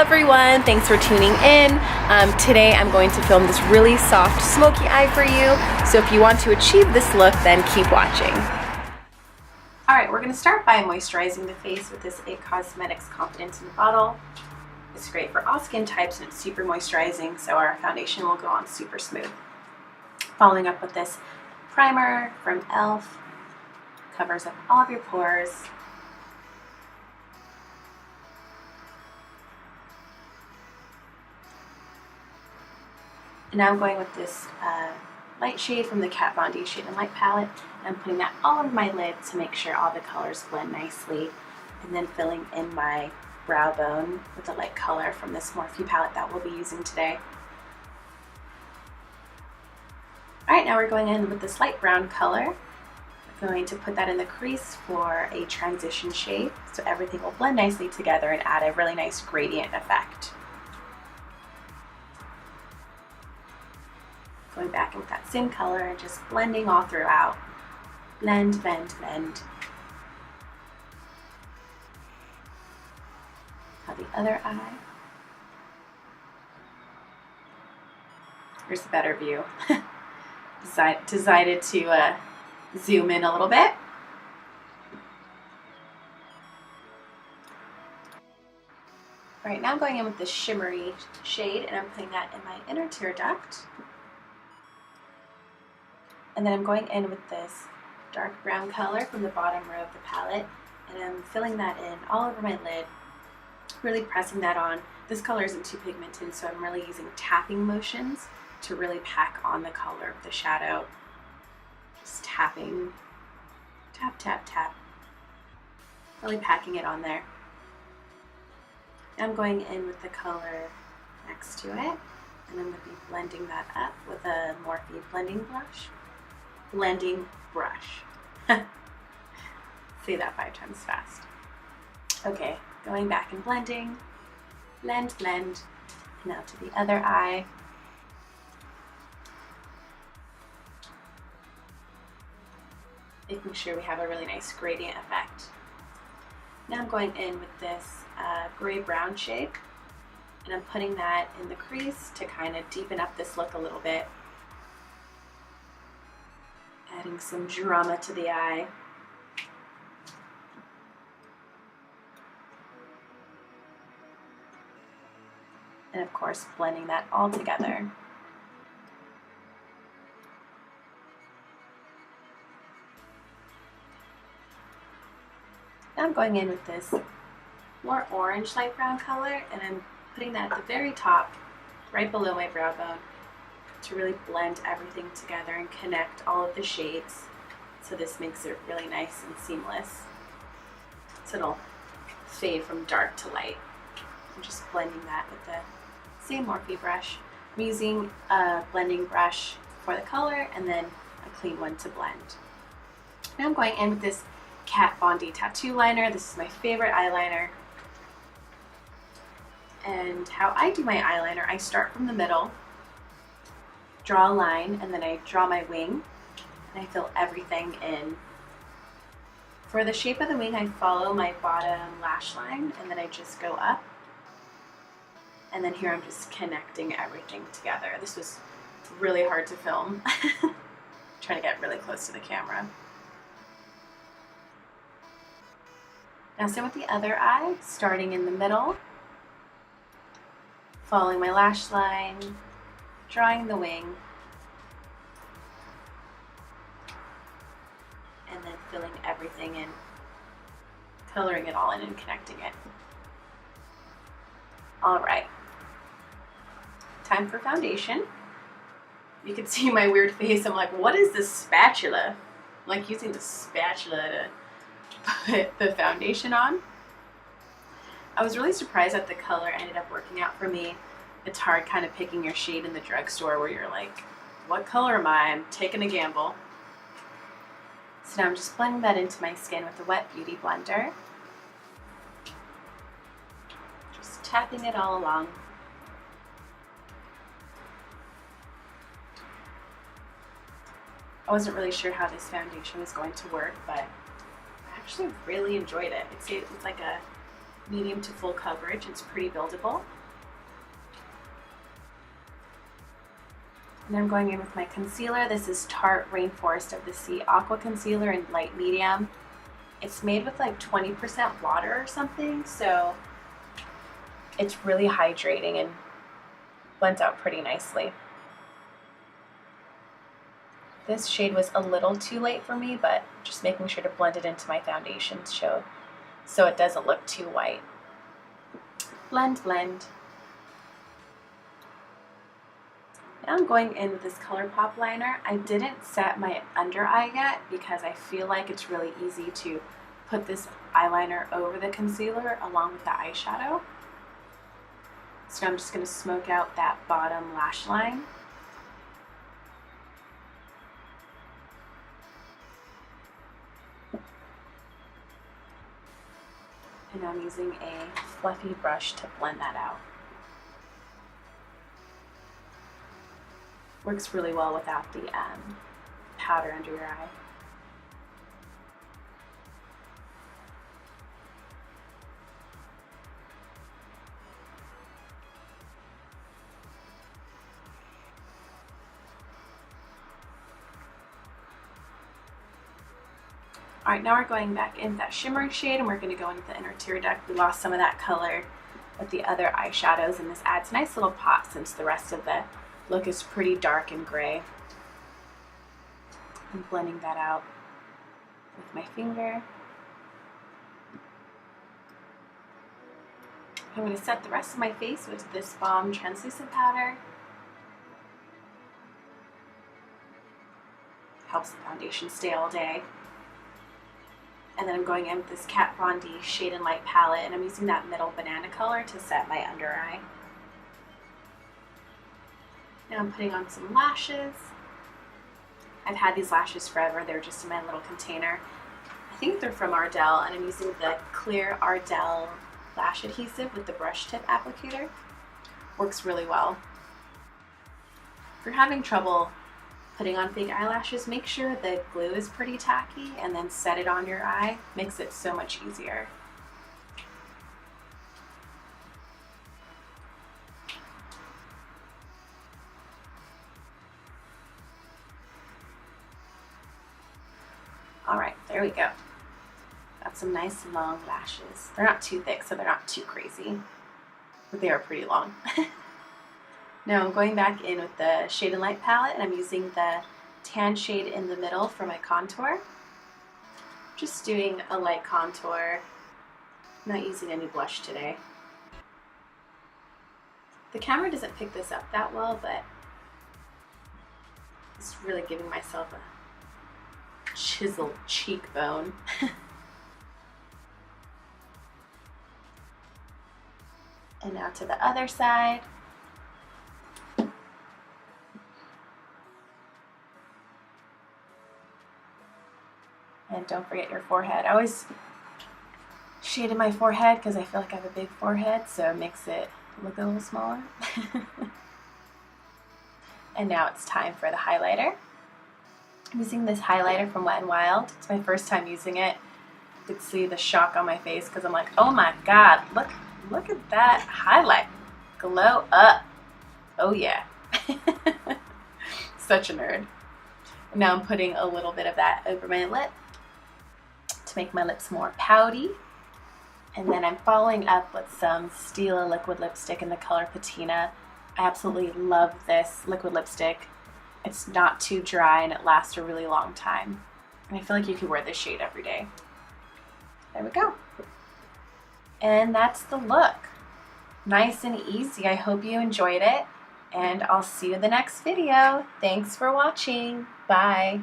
everyone, thanks for tuning in. Today I'm going to film this really soft smoky eye for you, so if you want to achieve this look, then keep watching. Alright, we're going to start by moisturizing the face with this IT Cosmetics Confidence in the Bottle. It's great for all skin types and it's super moisturizing, so our foundation will go on super smooth. Following up with this primer from e.l.f. Covers up all of your pores. And now I'm going with this light shade from the Kat Von D Shade and Light palette, and I'm putting that all over my lid to make sure all the colors blend nicely, and then filling in my brow bone with the light color from this Morphe palette that we'll be using today. Alright, now we're going in with this light brown color. I'm going to put that in the crease for a transition shade, so everything will blend nicely together and add a really nice gradient effect. Going back in with that same color and just blending all throughout. Blend, blend, blend. Now the other eye. Here's a better view. Decided to zoom in a little bit. Alright, now I'm going in with this shimmery shade and I'm putting that in my inner tear duct. And then I'm going in with this dark brown color from the bottom row of the palette, and I'm filling that in all over my lid, really pressing that on. This color isn't too pigmented, so I'm really using tapping motions to really pack on the color of the shadow. Just tapping, tap, tap, tap, really packing it on there. Now I'm going in with the color next to it, and I'm going to be blending that up with a Morphe blending brush. Blending brush. Say that 5 times fast. Okay, going back and blending. Blend, blend. Now to the other eye. Making sure we have a really nice gradient effect. Now I'm going in with this gray-brown shade, and I'm putting that in the crease to kind of deepen up this look a little bit. Adding some drama to the eye. And of course, blending that all together. Now I'm going in with this more orange light brown color, and I'm putting that at the very top, right below my brow bone, to really blend everything together and connect all of the shades, so this makes it really nice and seamless. So it'll fade from dark to light. I'm just blending that with the same Morphe brush. I'm using a blending brush for the color and then a clean one to blend. Now I'm going in with this Kat Von D tattoo liner. This is my favorite eyeliner. And how I do my eyeliner, I start from the middle, draw a line, and then I draw my wing, and I fill everything in. For the shape of the wing, I follow my bottom lash line, and then I just go up. And then here I'm just connecting everything together. This was really hard to film. Trying to get really close to the camera. Now same with the other eye, starting in the middle, following my lash line, drawing the wing, and then filling everything in, coloring it all in and connecting it. Alright, time for foundation. You can see my weird face. I'm like, what is this spatula? I'm like using the spatula to put the foundation on. I was really surprised that the color ended up working out for me. It's hard kind of picking your shade in the drugstore where you're like, what color am I? I'm taking a gamble. So now I'm just blending that into my skin with a wet beauty blender. Just tapping it all along. I wasn't really sure how this foundation was going to work, but I actually really enjoyed it. It's like a medium to full coverage. It's pretty buildable. And I'm going in with my concealer. This is Tarte Rainforest of the Sea Aqua Concealer in light medium. It's made with like 20% water or something, so it's really hydrating and blends out pretty nicely. This shade was a little too light for me, but just making sure to blend it into my foundation so it doesn't look too white. Blend, blend. Now I'm going in with this ColourPop liner. I didn't set my under eye yet because I feel like it's really easy to put this eyeliner over the concealer along with the eyeshadow. So I'm just going to smoke out that bottom lash line. And I'm using a fluffy brush to blend that out. Works really well without the powder under your eye. Alright, now we're going back into that shimmery shade and we're going to go into the inner tear duct. We lost some of that color with the other eyeshadows and this adds a nice little pop since the rest of the look is pretty dark and gray. I'm blending that out with my finger. I'm going to set the rest of my face with this Balm translucent powder. Helps the foundation stay all day. And then I'm going in with this Kat Von D Shade and Light palette, and I'm using that middle banana color to set my under eye. Now I'm putting on some lashes. I've had these lashes forever. They're just in my little container. I think they're from Ardell, and I'm using the clear Ardell lash adhesive with the brush tip applicator. Works really well. If you're having trouble putting on fake eyelashes, make sure the glue is pretty tacky and then set it on your eye. Makes it so much easier. Alright, there we go. Got some nice long lashes. They're not too thick, so they're not too crazy, but they are pretty long. Now I'm going back in with the Shade and Light palette, and I'm using the tan shade in the middle for my contour. Just doing a light contour. I'm not using any blush today. The camera doesn't pick this up that well, but just really giving myself a chiseled cheekbone. And now to the other side. And don't forget your forehead. I always shaded my forehead because I feel like I have a big forehead, so it makes it look a little smaller. And now it's time for the highlighter. I'm using this highlighter from Wet n Wild. It's my first time using it. You could see the shock on my face because I'm like, oh my god, look at that highlight. Glow up. Oh yeah. Such a nerd. And now I'm putting a little bit of that over my lip to make my lips more pouty. And then I'm following up with some Stila liquid lipstick in the color Patina. I absolutely love this liquid lipstick. It's not too dry and it lasts a really long time. And I feel like you could wear this shade every day. There we go. And that's the look. Nice and easy. I hope you enjoyed it. And I'll see you in the next video. Thanks for watching. Bye.